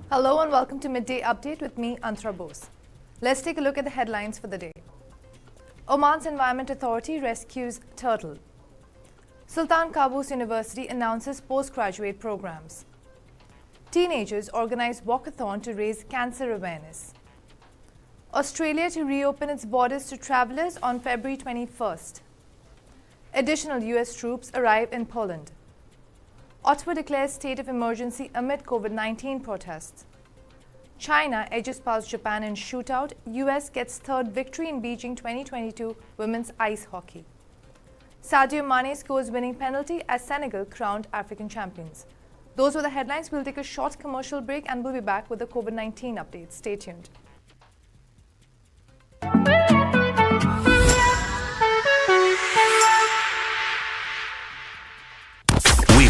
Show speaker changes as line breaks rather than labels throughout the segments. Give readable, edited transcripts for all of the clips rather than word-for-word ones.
Hello and welcome to Midday Update with me, Antra Bose. Let's take a look at the headlines for the day. Oman's Environment Authority rescues turtle. Sultan Qaboos University announces postgraduate programs. Teenagers organize walkathon to raise cancer awareness. Australia to reopen its borders to travellers on February 21st. Additional US troops arrive in Poland. Ottawa declares state of emergency amid COVID-19 protests. China edges past Japan in shootout. US gets third victory in Beijing 2022 women's ice hockey. Sadio Mane scores winning penalty as Senegal crowned African champions. Those were the headlines. We'll take a short commercial break and we'll be back with the COVID-19 updates. Stay tuned.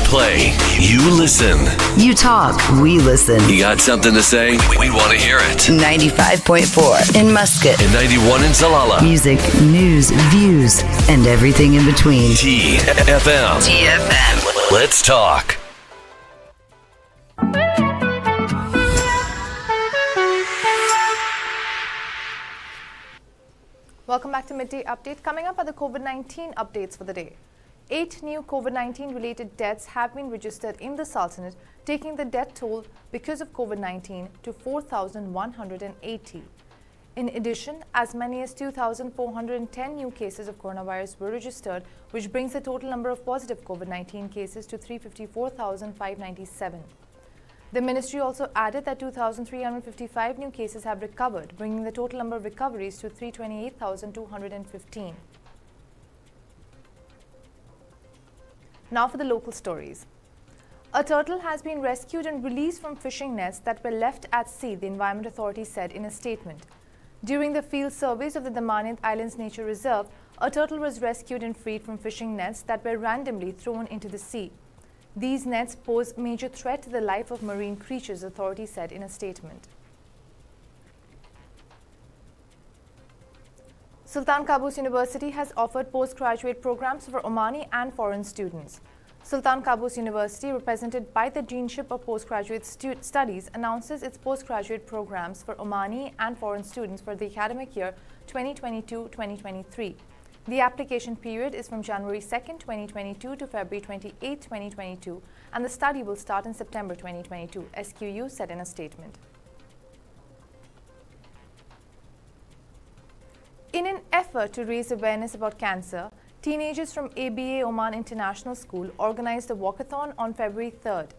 Play, you listen.
You talk, we listen.
You got something to say? We want to hear it.
95.4 in Muscat.
And 91 in Salalah.
Music, news, views, and everything in between.
TFM.
TFM.
Let's talk.
Welcome back to Midday Update. Coming up are the COVID-19 updates for the day. 8 new COVID-19 related deaths have been registered in the Sultanate, taking the death toll because of COVID-19 to 4,180. In addition, as many as 2,410 new cases of coronavirus were registered, which brings the total number of positive COVID-19 cases to 354,597. The ministry also added that 2,355 new cases have recovered, bringing the total number of recoveries to 328,215. Now for the local stories. A turtle has been rescued and released from fishing nets that were left at sea, the Environment Authority said in a statement. During the field surveys of the Damaniyat Islands Nature Reserve, a turtle was rescued and freed from fishing nets that were randomly thrown into the sea. These nets pose major threat to the life of marine creatures, the authority said in a statement. Sultan Qaboos University has offered postgraduate programs for Omani and foreign students. Sultan Qaboos University, represented by the Deanship of Postgraduate Studies, announces its postgraduate programs for Omani and foreign students for the academic year 2022-2023. The application period is from January 2nd, 2022 to February 28, 2022, and the study will start in September 2022, SQU said in a statement. In an effort to raise awareness about cancer, teenagers from ABA Oman International School organized a walkathon on February 3rd.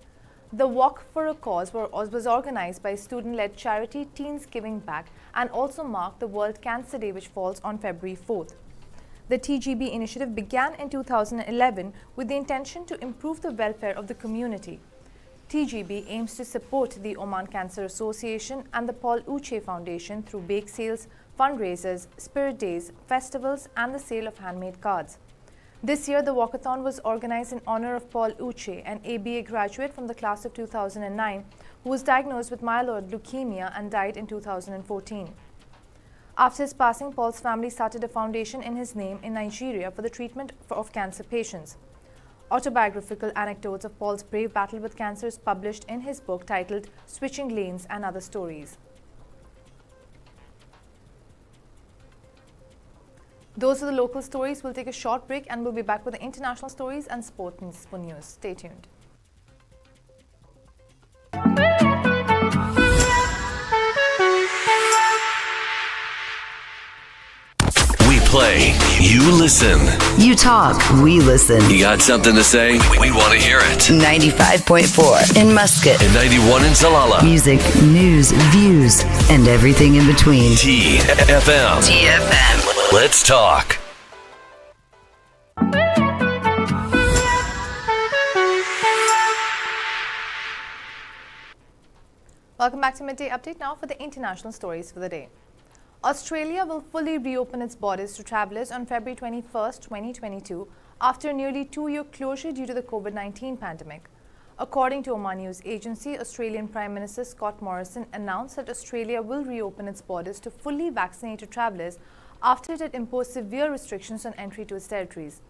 The Walk for a Cause was organized by student-led charity Teens Giving Back and also marked the World Cancer Day, which falls on February 4th. The Tgb Initiative began in 2011 with the intention to improve the welfare of the community. Tgb aims to support the Oman Cancer Association and the Paul Uche Foundation through bake sales, fundraisers, spirit days, festivals, and the sale of handmade cards. This year, the walkathon was organized in honor of Paul Uche, an ABA graduate from the class of 2009, who was diagnosed with myeloid leukemia and died in 2014. After his passing, Paul's family started a foundation in his name in Nigeria for the treatment of cancer patients. Autobiographical anecdotes of Paul's brave battle with cancer is published in his book titled Switching Lanes and Other Stories. Those are the local stories. We'll take a short break and we'll be back with the international stories and sport news. Stay tuned.
We play, You listen.
You talk, we listen.
You got something to say? We want to hear it.
95.4 in Muscat.
And 91 in Salalah.
Music, news, views, and everything in between.
TFM.
TFM.
Let's talk.
Welcome back to Midday Update now for the international stories for the day. Australia will fully reopen its borders to travellers on February 21st, 2022 after nearly 2-year closure due to the COVID-19 pandemic. According to Oman news agency, Australian Prime Minister Scott Morrison announced that Australia will reopen its borders to fully vaccinated travellers after it had imposed severe restrictions on entry to its territories.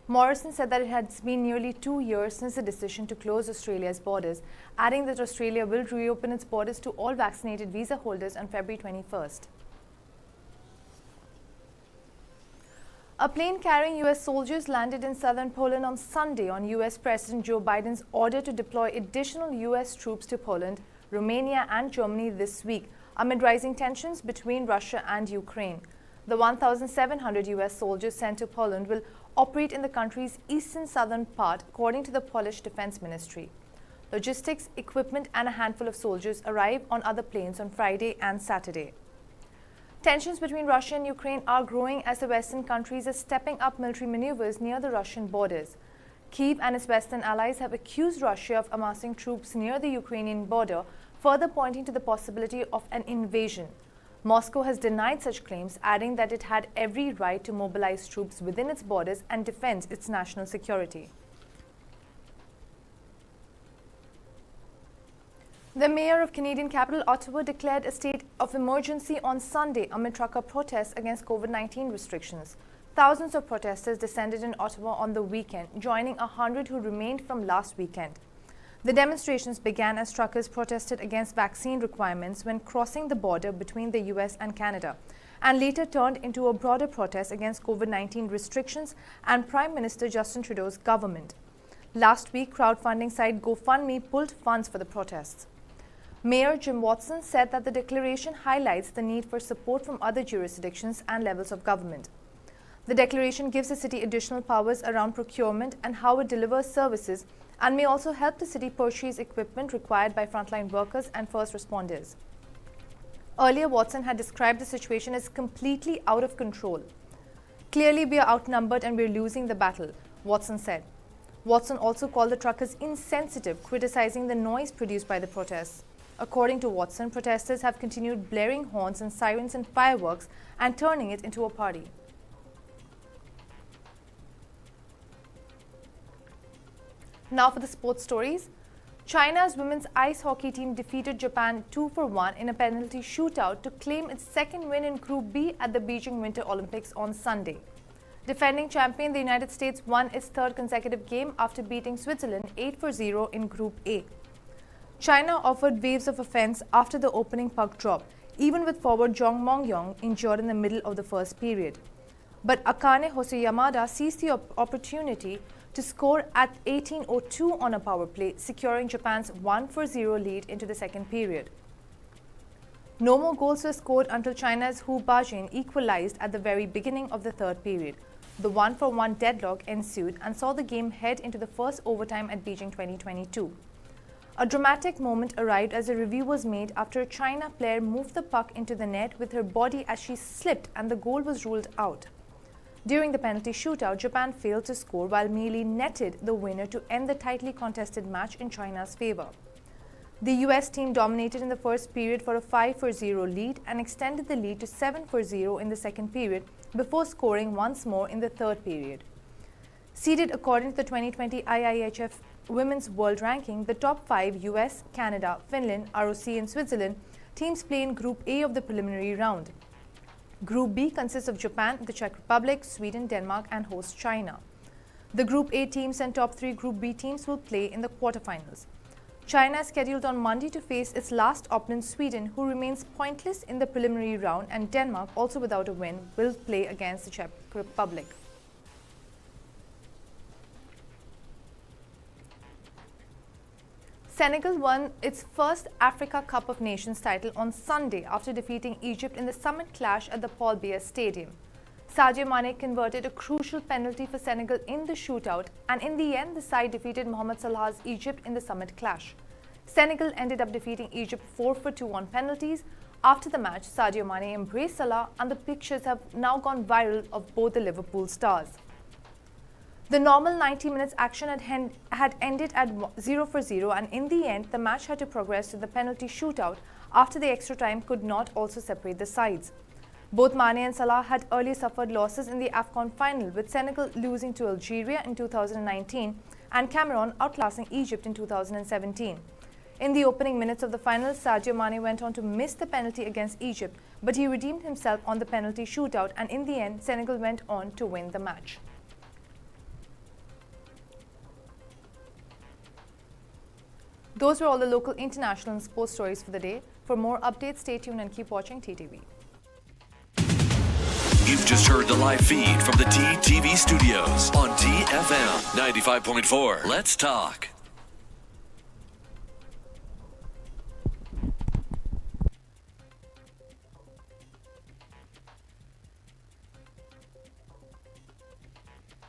Morrison said that it has been nearly 2 years since the decision to close Australia's borders, adding that Australia will reopen its borders to all vaccinated visa holders on February 21st. A plane carrying U.S. soldiers landed in southern Poland on Sunday on U.S. President Joe Biden's order to deploy additional U.S. troops to Poland, Romania and Germany this week, amid rising tensions between Russia and Ukraine. The 1,700 U.S. soldiers sent to Poland will operate in the country's eastern southern part, according to the Polish Defense Ministry. Logistics, equipment and a handful of soldiers arrive on other planes on Friday and Saturday. Tensions between Russia and Ukraine are growing as the Western countries are stepping up military maneuvers near the Russian borders. Kyiv and its Western allies have accused Russia of amassing troops near the Ukrainian border, further pointing to the possibility of an invasion. Moscow has denied such claims, adding that it had every right to mobilize troops within its borders and defend its national security. The mayor of Canadian capital Ottawa declared a state of emergency on Sunday amid trucker protests against COVID-19 restrictions. Thousands of protesters descended in Ottawa on the weekend, joining 100 who remained from last weekend. The demonstrations began as truckers protested against vaccine requirements when crossing the border between the US and Canada, and later turned into a broader protest against COVID-19 restrictions and Prime Minister Justin Trudeau's government. Last week, crowdfunding site Gofundme pulled funds for the protests. Mayor Jim Watson said that the declaration highlights the need for support from other jurisdictions and levels of government. The declaration gives the city additional powers around procurement and how it delivers services, and may also help the city purchase equipment required by frontline workers and first responders. Earlier, Watson had described the situation as completely out of control. "Clearly, we are outnumbered and we are losing the battle," Watson said. Watson also called the truckers insensitive, criticizing the noise produced by the protests. According to Watson, protesters have continued blaring horns and sirens and fireworks and turning it into a party. Now for the sports stories. China's women's ice hockey team defeated Japan 2-1 in a penalty shootout to claim its second win in Group B at the Beijing Winter Olympics on Sunday. Defending champion, the United States won its third consecutive game after beating Switzerland 8-0 in Group A. China offered waves of offense after the opening puck drop, even with forward Jong Mong-yong injured in the middle of the first period. But Akane Hosoyamada seized the opportunity to score at 18:02 on a power play, securing Japan's 1-0 lead into the second period. No more goals were scored until China's Hu Bajin equalized at the very beginning of the third period. The 1-1 deadlock ensued and saw the game head into the first overtime at Beijing 2022. A dramatic moment arrived as a review was made after a China player moved the puck into the net with her body as she slipped, and the goal was ruled out. During the penalty shootout, Japan failed to score while Meili netted the winner to end the tightly contested match in China's favor. The US team dominated in the first period for a 5-0 lead and extended the lead to 7-0 in the second period before scoring once more in the third period. Seeded according to the 2020 IIHF Women's World Ranking, the top 5 US, Canada, Finland, ROC and Switzerland teams play in Group A of the preliminary round. Group B consists of Japan, the Czech Republic, Sweden, Denmark and host China. The Group A teams and top 3 Group B teams will play in the quarterfinals. China is scheduled on Monday to face its last opponent Sweden, who remains pointless in the preliminary round, and Denmark, also without a win, will play against the Czech Republic. Senegal won its first Africa Cup of Nations title on Sunday after defeating Egypt in the summit clash at the Paul Biya Stadium. Sadio Mane converted a crucial penalty for Senegal in the shootout, and in the end, the side defeated Mohamed Salah's Egypt in the summit clash. Senegal ended up defeating Egypt 4-2 on penalties. After the match, Sadio Mane embraced Salah, and the pictures have now gone viral of both the Liverpool stars. The normal 90 minutes action had ended at 0-0, and in the end, the match had to progress to the penalty shootout after the extra time could not also separate the sides. Both Mane and Salah had earlier suffered losses in the AFCON final, with Senegal losing to Algeria in 2019 and Cameroon outclassing Egypt in 2017. In the opening minutes of the final, Sadio Mane went on to miss the penalty against Egypt, but he redeemed himself on the penalty shootout, and in the end, Senegal went on to win the match. Those were all the local, international and sports stories for the day. For more updates, stay tuned and keep watching TTV.
You've just heard the live feed from the Tgb studios on TFM 95.4. Let's talk.